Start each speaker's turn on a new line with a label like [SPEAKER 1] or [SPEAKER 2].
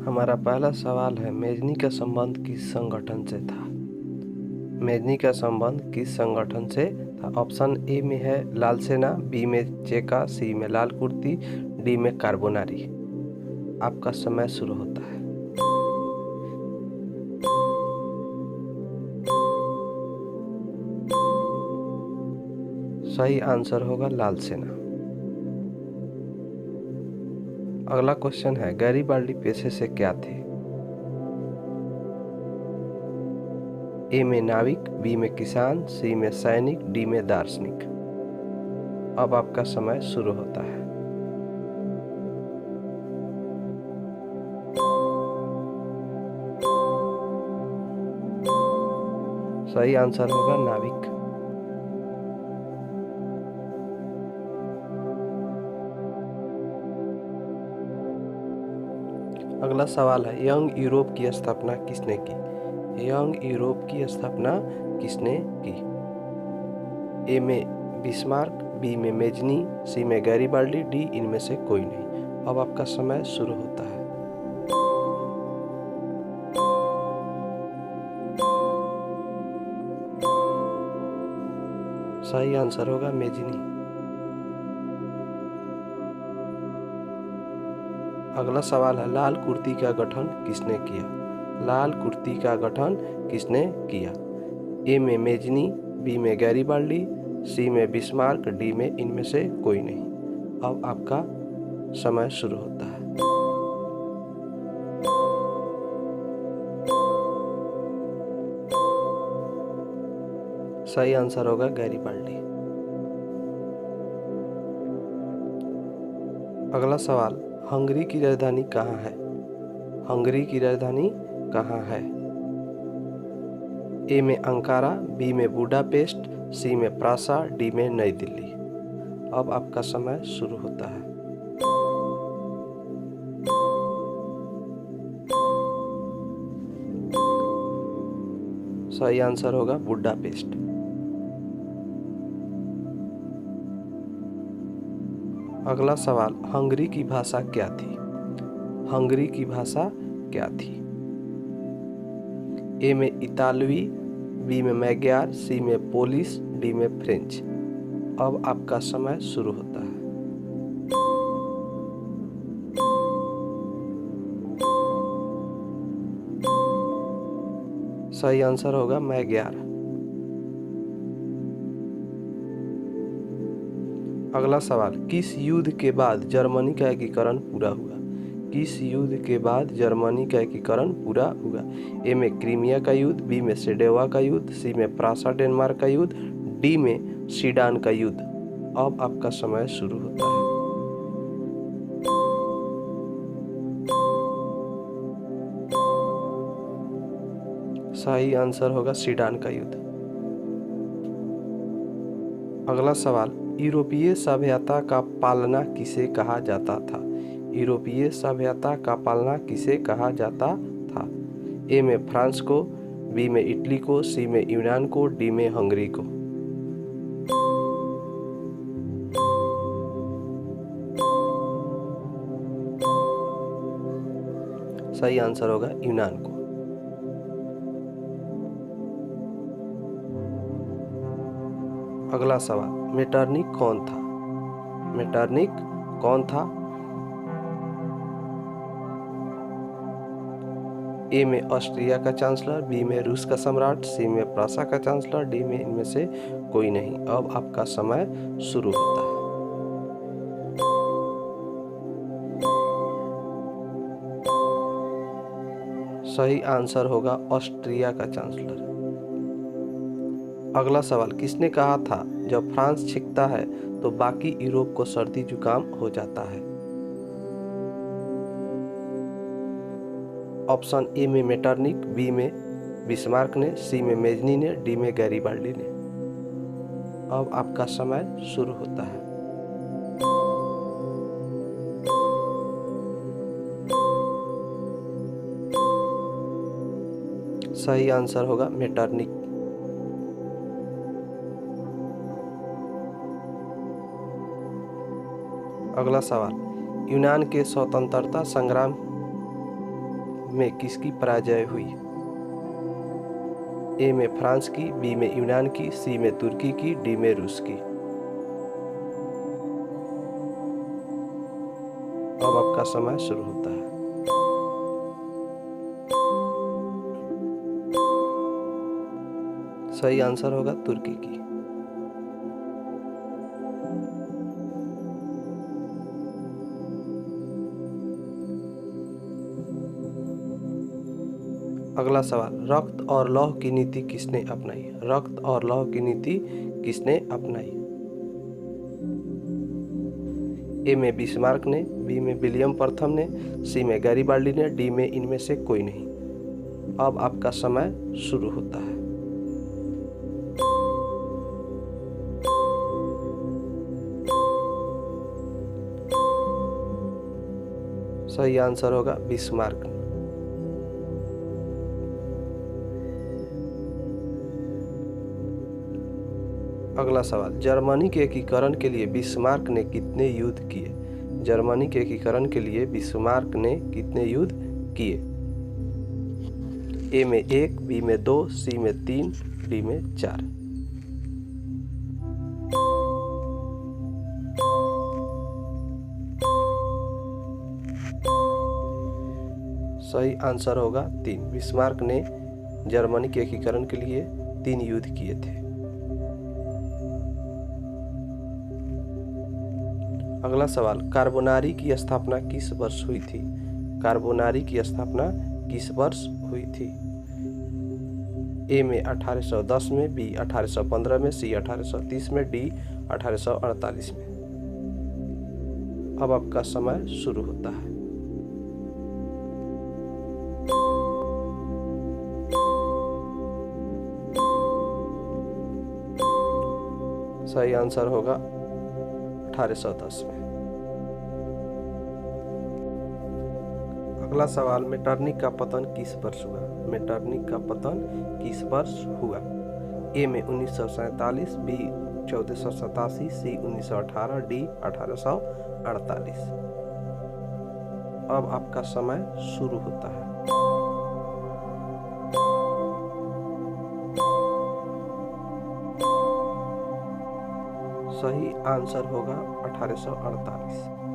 [SPEAKER 1] हमारा पहला सवाल है, मेजनी का संबंध किस संगठन से था। मेजनी का संबंध किस संगठन से था। ऑप्शन ए में है लाल सेना, बी में चेका, सी में लाल कुर्ती, डी में कार्बोनारी। आपका समय शुरू होता है। सही आंसर होगा लाल सेना। अगला क्वेश्चन है, गैरीबाल्डी पेशे से क्या थे। ए में नाविक, बी में किसान, सी में सैनिक, डी में दार्शनिक। अब आपका समय शुरू होता है। सही आंसर होगा नाविक। अगला सवाल है, यंग यूरोप की स्थापना किसने की। यंग यूरोप की स्थापना किसने की। ए में बिस्मार्क, बी में मेजनी, सी में गैरीबाल्डी, डी इनमें से कोई नहीं। अब आपका समय शुरू होता है। सही आंसर होगा मेजनी। अगला सवाल है, लाल कुर्ती का गठन किसने किया। लाल कुर्ती का गठन किसने किया। ए में मेजनी, बी में गैरीबाल्डी, सी में बिस्मार्क, डी में इनमें से कोई नहीं। अब आपका समय शुरू होता है। सही आंसर होगा गैरीबाल्डी। अगला सवाल, हंगरी की राजधानी कहाँ है। हंगरी की राजधानी कहाँ है। ए में अंकारा, बी में बुडापेस्ट, सी में प्रासा, डी में नई दिल्ली। अब आपका समय शुरू होता है। सही आंसर होगा बुडापेस्ट। अगला सवाल, हंगरी की भाषा क्या थी। हंगरी की भाषा क्या थी। ए में इतालवी, बी में मैग्यार, सी में पोलिश, डी में फ्रेंच। अब आपका समय शुरू होता है। सही आंसर होगा मैग्यार। अगला सवाल, किस युद्ध के बाद जर्मनी का एकीकरण पूरा हुआ। किस युद्ध के बाद जर्मनी का एकीकरण पूरा हुआ। ए में क्रीमिया का युद्ध, बी में सेडेवा का युद्ध, सी में प्रासा डेनमार्क का युद्ध, डी में सीडान का युद्ध। अब आपका समय शुरू होता है। सही आंसर होगा सीडान का युद्ध। अगला सवाल, यूरोपीय सभ्यता का पालना किसे कहा जाता था। यूरोपीय सभ्यता का पालना किसे कहा जाता था। ए में फ्रांस को, बी में इटली को, सी में यूनान को, डी में हंगरी को। सही आंसर होगा यूनान को। अगला सवाल, मेटरनिक कौन था। मेटरनिक कौन था। ए में ऑस्ट्रिया का चांसलर, बी में रूस का सम्राट, सी में प्रासा का चांसलर, डी में इनमें से कोई नहीं। अब आपका समय शुरू होता है। सही आंसर होगा ऑस्ट्रिया का चांसलर। अगला सवाल, किसने कहा था जब फ्रांस छींकता है तो बाकी यूरोप को सर्दी जुकाम हो जाता है। ऑप्शन ए में मेटरनिक, बी में बिस्मार्क ने, सी में मेजनी ने, डी में गैरीबाल्डी ने। अब आपका समय शुरू होता है। सही आंसर होगा मेटरनिक। अगला सवाल, यूनान के स्वतंत्रता संग्राम में किसकी पराजय हुई? ए में फ्रांस की, बी में यूनान की, सी में तुर्की की, डी में रूस की। अब आपका समय शुरू होता है। सही आंसर होगा तुर्की की। अगला सवाल, रक्त और लौह की नीति किसने अपनाई? रक्त और लौह की नीति किसने अपनाई? ए में बिस्मार्क ने, बी में विलियम प्रथम ने, सी में गैरीबाल्डी ने, डी में इनमें से कोई नहीं। अब आपका समय शुरू होता है। सही आंसर होगा बिस्मार्क। अगला सवाल, जर्मनी के एकीकरण के लिए बिस्मार्क ने कितने युद्ध किए? जर्मनी के एकीकरण के लिए बिस्मार्क ने कितने युद्ध किए? ए में 1, बी में 2, सी में 3, डी में 4। सही आंसर होगा 3। बिस्मार्क ने जर्मनी के एकीकरण के लिए 3 युद्ध किए थे। अगला सवाल, कार्बोनारी की स्थापना किस वर्ष हुई थी? कार्बोनारी की स्थापना किस वर्ष हुई थी? ए में 1810 में, बी 1815 में, सी 1830 में, डी 1848 में। अब आपका समय शुरू होता है। सही आंसर होगा 1810 में। अगला सवाल, मेटरनिख का पतन किस वर्ष हुआ? मेटरनिख का पतन किस वर्ष हुआ? ए में 1947, बी 1487, सी 1918, डी 1848। अब आपका समय शुरू होता है। सही आंसर होगा 1848।